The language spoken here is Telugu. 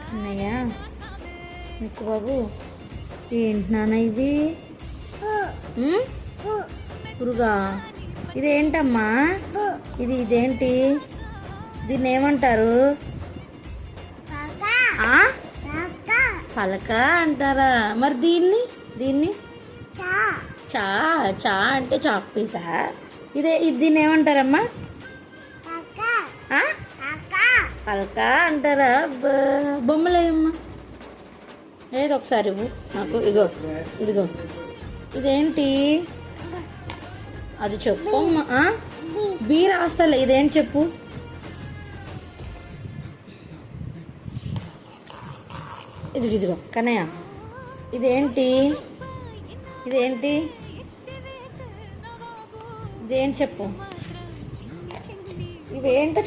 అన్నయ్య నిక్కు బాబు ఏంటి నాన్న ఇది పురుగా ఇదేంటమ్మా ఇదేంటి దీన్ని ఏమంటారు పలక అంటారా మరి దీన్ని చా చా అంటే చాక్ పీసా దీన్ని ఏమంటారమ్మా పలక అంటారా బొమ్మలేమ్మా ఏదో ఒకసారి ఇవ్వు నాకు ఇదిగో ఇదేంటి అది చెప్పమ్మా బీ రాస్తలే ఇదేంటి చెప్పు ఇదిగో కన్నయ్య ఇదేంటి ఇదేంటి చెప్పు ఇవేంటో చెప్పు